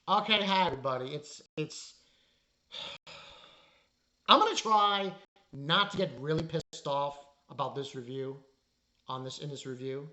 Okay, hi everybody. I'm gonna try not to get really pissed off about this review in this review.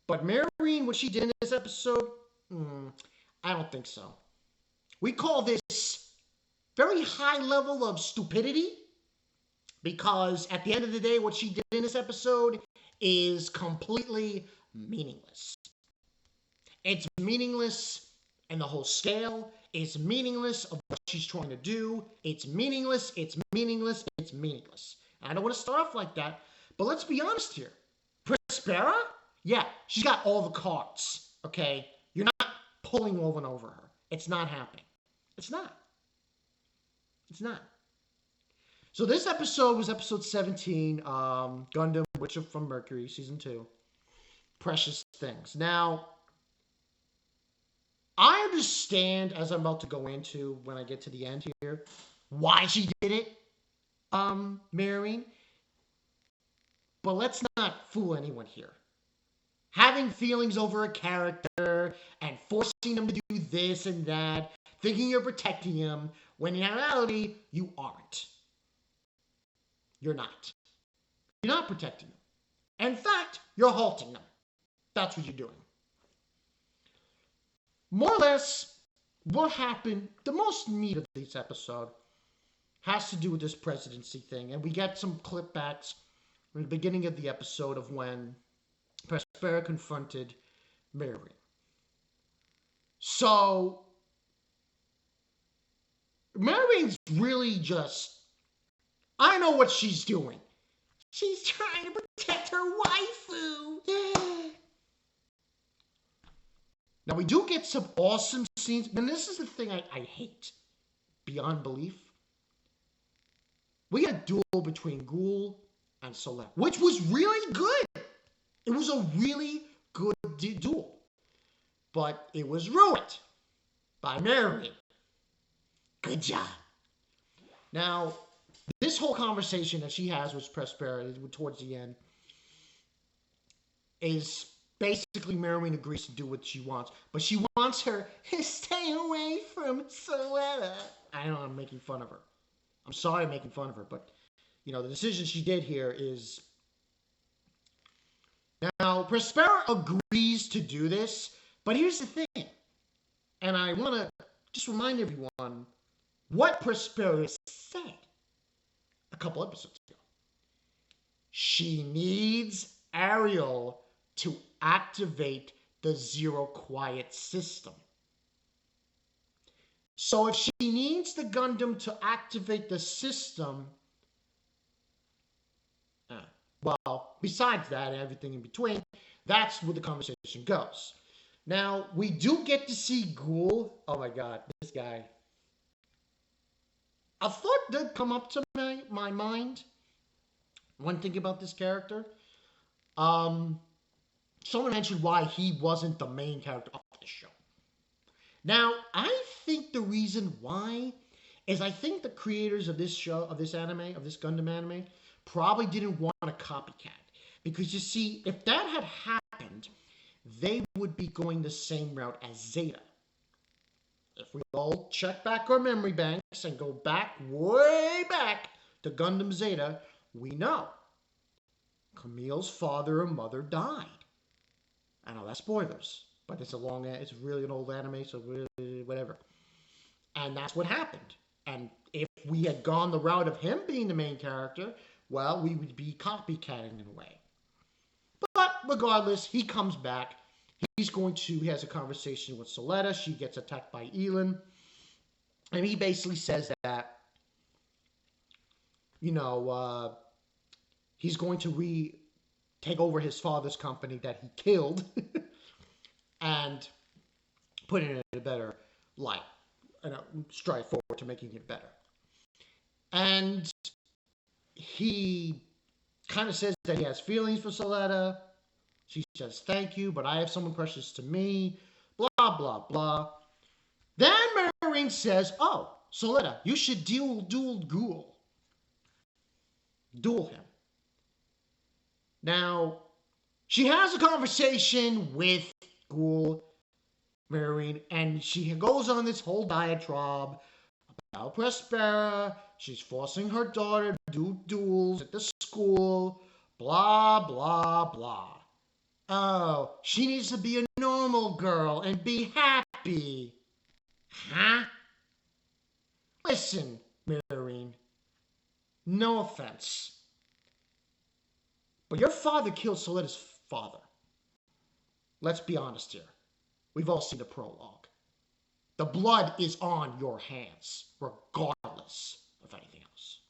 But Miorine, what she did in this episode, mm, I don't think so. We call this very high level of stupidity because at the end of the day, what she did in this episode is completely meaningless. It's meaningless and the whole scale. It's meaningless of what she's trying to do. It's meaningless. It's meaningless. It's meaningless. I don't want to start off like that, but let's be honest here. Prospera, yeah, she's got all the cards. Okay, you're not pulling one over her. It's not happening. It's not. It's not. So this episode was episode 17, Gundam, Witch from Mercury, season 2. Precious Things. Now, I understand, as I'm about to go into when I get to the end here, why she did it, Miorine. But let's not fool anyone here. Having feelings over a character and forcing them to do this and that, thinking you're protecting them, when in reality, you aren't. You're not. You're not protecting them. In fact, you're halting them. That's what you're doing. More or less, what happened, the most meat of this episode has to do with this presidency thing. And we get some clipbacks from the beginning of the episode of when Prospera confronted Mercury. So, Mercury's really just, I know what she's doing. She's trying to protect her waifu. Yeah. Now, we do get some awesome scenes, and this is the thing I hate beyond belief. We had a duel between Ghoul and Suletta, which was really good. It was a really good duel. But it was ruined by Mercury. Good job. Now, this whole conversation that she has with Prospera towards the end is basically Mercury agrees to do what she wants, but she wants her to stay away from Suletta. I know I'm making fun of her. I'm sorry I'm making fun of her, but you know the decision she did here is now Prospera agrees to do this, but here's the thing, and I want to just remind everyone what Prospera said a couple episodes ago. She needs Ariel to activate the Zero Quiet system. So if she needs the Gundam to activate the system, well, besides that and everything in between, that's where the conversation goes. Now, we do get to see Ghoul. Oh my god, this guy. A thought did come up to my mind when thinking about this character. Someone mentioned why he wasn't the main character of the show. Now, I think the reason why is I think the creators of this show, of this anime, of this Gundam anime, probably didn't want a copycat. Because you see, if that had happened, they would be going the same route as Zeta. If we all check back our memory banks and go back, way back to Gundam Zeta, we know Camille's father and mother died. I know that's spoilers, but it's really an old anime, so really, whatever. And that's what happened. And if we had gone the route of him being the main character, well, we would be copycatting in a way. But regardless, he comes back. He has a conversation with Suletta. She gets attacked by Elin. And he basically says that, he's going to take over his father's company that he killed and put it in a better light and strive forward to making it better. And he kind of says that he has feelings for Suletta. She says, thank you, but I have someone precious to me. Blah, blah, blah. Then Miorine says, oh, Suletta, you should duel Ghoul. Duel him. Now, she has a conversation with Ghoul, Miorine, and she goes on this whole diatribe about Prospera. She's forcing her daughter to do duels at the school. Blah, blah, blah. Oh, she needs to be a normal girl and be happy. Huh? Listen, Miorine. No offense. But your father killed Suletta's father. Let's be honest here. We've all seen the prologue. The blood is on your hands, regardless of anything else.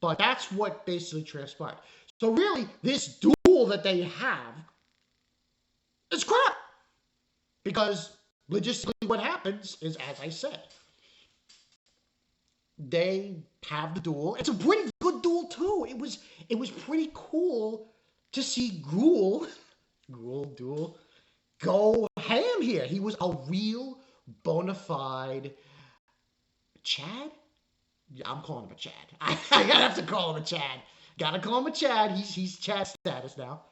But that's what basically transpired. So really, this duel that they have is crap. Because logistically what happens is, as I said, they have the duel. It's a pretty good duel too. It was pretty cool to see Ghoul duel go ham here. He was a real bona fide Chad. Yeah, I'm calling him a Chad. I gotta have to call him a Chad. Gotta call him a Chad. He's Chad status now.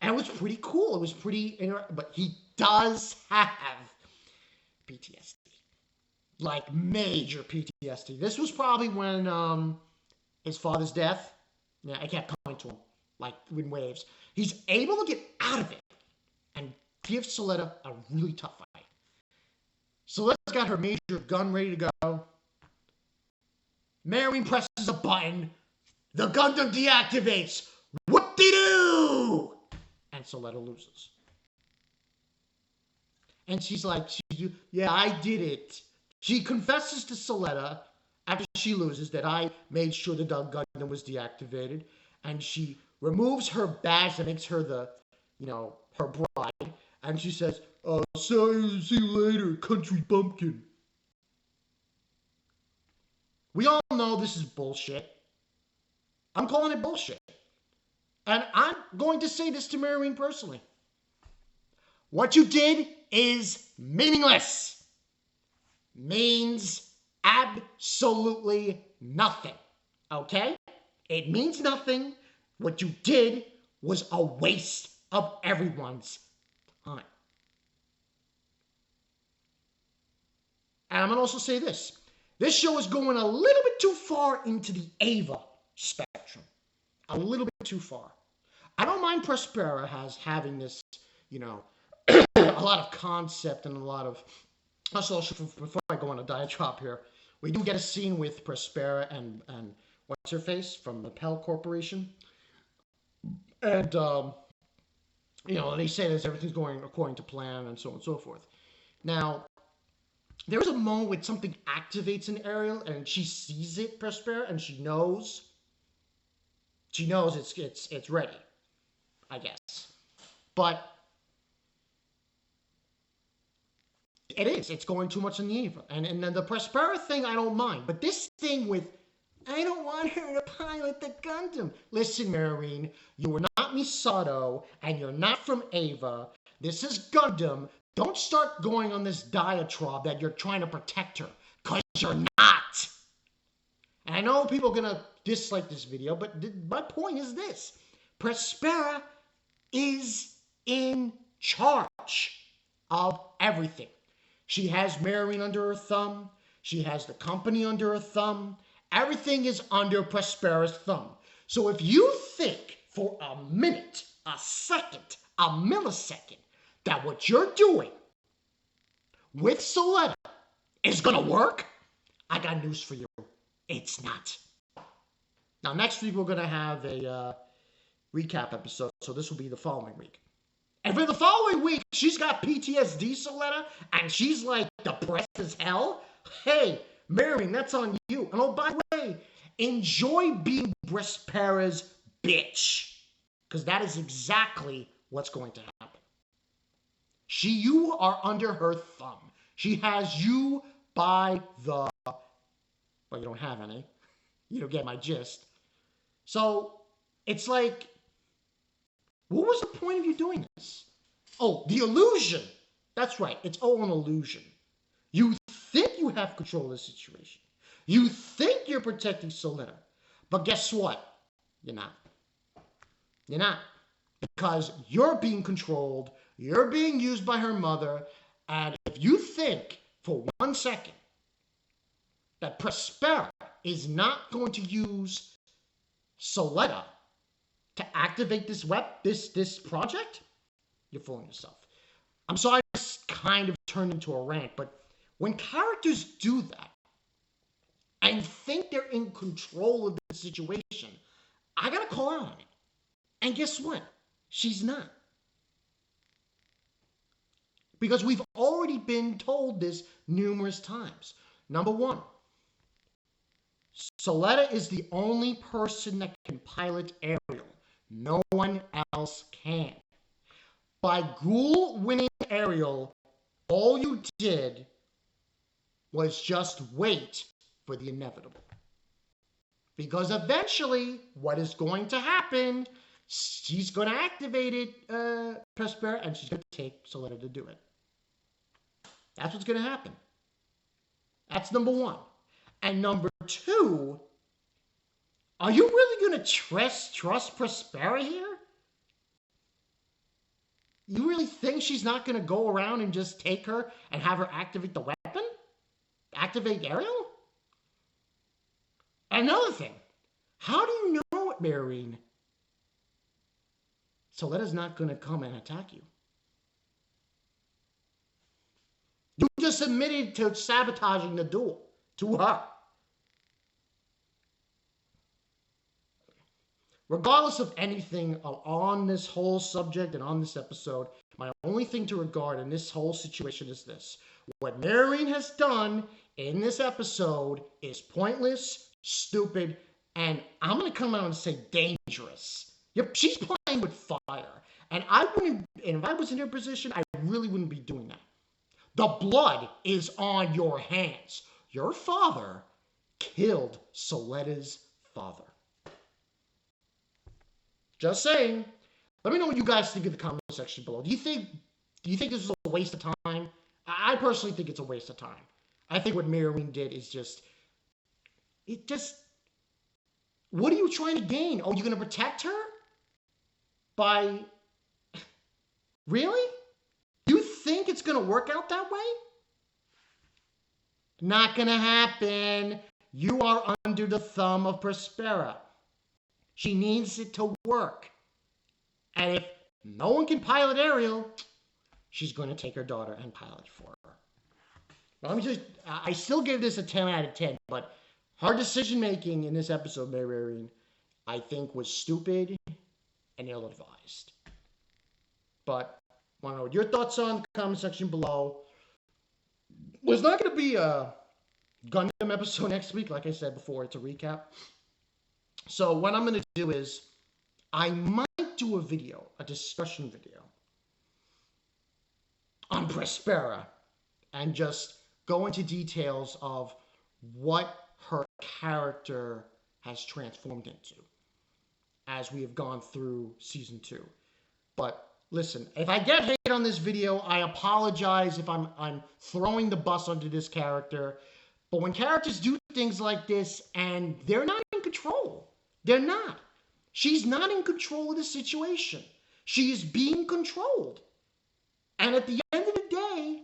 And it was pretty cool. It was pretty but he does have PTSD. Like major PTSD. This was probably when his father's death, yeah, I kept coming to him like in waves. He's able to get out of it and give Suletta a really tough fight. Suletta's got her major gun ready to go. Miorine presses a button. The Gundam deactivates. Whoop-de-doo! And Suletta loses. And she's like, yeah, I did it. She confesses to Suletta after she loses that I made sure the Gundam was deactivated. And she removes her badge that makes her the, her bride. And she says, see you later, country bumpkin. We all know this is bullshit. I'm calling it bullshit. And I'm going to say this to Miorine personally. What you did is meaningless. Means absolutely nothing. Okay? It means nothing. What you did was a waste of everyone's time. And I'm going to also say this. This show is going a little bit too far into the Ava spectrum. A little bit too far. I don't mind Prospera having this, a lot of concept and a lot of... Also, before I go on a diatribe here, we do get a scene with Prospera and what's her face from the Pell Corporation. And, they say that everything's going according to plan and so on and so forth. Now, there is a moment when something activates in Ariel and she sees it, Prospera, and she knows it's ready, I guess. But it's going too much in the Ava. And then the Prospera thing, I don't mind. But this thing with, I don't want her to pilot the Gundam. Listen, Miorine, you are not Misato, and you're not from Ava. This is Gundam. Don't start going on this diatribe that you're trying to protect her, because you're not. And I know people are going to dislike this video, but my point is this. Prospera is in charge of everything. She has Miorine under her thumb. She has the company under her thumb. Everything is under Prospera's thumb. So if you think for a minute, a second, a millisecond, that what you're doing with Suletta is going to work, I got news for you. It's not. Now, next week, we're going to have a recap episode, so this will be the following week. And for the following week, she's got PTSD, Suletta, and she's like depressed as hell. Hey, Miorine, that's on you. And oh, by the way, enjoy being Prospera's bitch. Because that is exactly what's going to happen. You are under her thumb. She has you by the... Well, you don't have any. You don't get my gist. So, it's like... What was the point of you doing this? Oh, the illusion. That's right. It's all an illusion. You think you have control of the situation. You think you're protecting Suletta. But guess what? You're not. You're not. because you're being controlled, you're being used by her mother, and if you think for 1 second that Prospera is not going to use Suletta to activate this project, you're fooling yourself. I'm sorry this kind of turned into a rant, but when characters do that and think they're in control of the situation, I gotta call out on it. And guess what? She's not. Because we've already been told this numerous times. Number one, Suletta is the only person that can pilot Ariel. No one else can. By Ghoul winning Ariel, all you did was just wait for the inevitable. Because eventually, what is going to happen, she's going to activate it, Prospera, and she's going to take Suletta to do it. That's what's going to happen. That's number one. And number two, are you really going to trust Prospera here? You really think she's not going to go around and just take her and have her activate the weapon? Activate Ariel? Another thing, how do you know it, Miorine? Suletta's not going to come and attack you. You just admitted to sabotaging the duel to her. Regardless of anything on this whole subject and on this episode, my only thing to regard in this whole situation is this. What Miorine has done in this episode is pointless, stupid, and I'm going to come out and say dangerous. Yep, she's playing with fire. And if I was in her position, I really wouldn't be doing that. The blood is on your hands. Your father killed Suletta's father. Just saying. Let me know what you guys think in the comment section below. Do you think this is a waste of time? I personally think it's a waste of time. I think what Miorine did is what are you trying to gain? Oh, you're going to protect her? Really? You think it's going to work out that way? Not going to happen. You are under the thumb of Prospera. She needs it to work. And if no one can pilot Ariel, she's going to take her daughter and pilot for her. I still give this a 10 out of 10, but her decision making in this episode, Miorine, I think was stupid and ill-advised. But I want to know what your thoughts are in the comment section below. There's not going to be a Gundam episode next week, like I said before. It's a recap. So what I'm going to do is I might do a discussion video on Prospera and just go into details of what her character has transformed into as we have gone through season 2. But listen, if I get hate on this video, I apologize if I'm throwing the bus onto this character. But when characters do things like this and they're not in control, they're not. She's not in control of the situation. She is being controlled. And at the end of the day,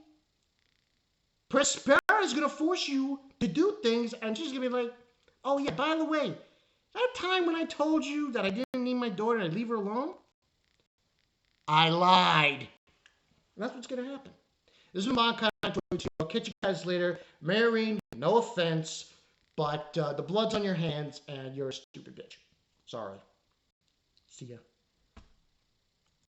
Prospera is going to force you to do things, and she's going to be like, oh yeah, by the way, that time when I told you that I didn't need my daughter and I'd leave her alone? I lied. And that's what's going to happen. This is my content. I'll catch you guys later. Miorine, no offense, but the blood's on your hands and you're a stupid bitch. Sorry. See ya.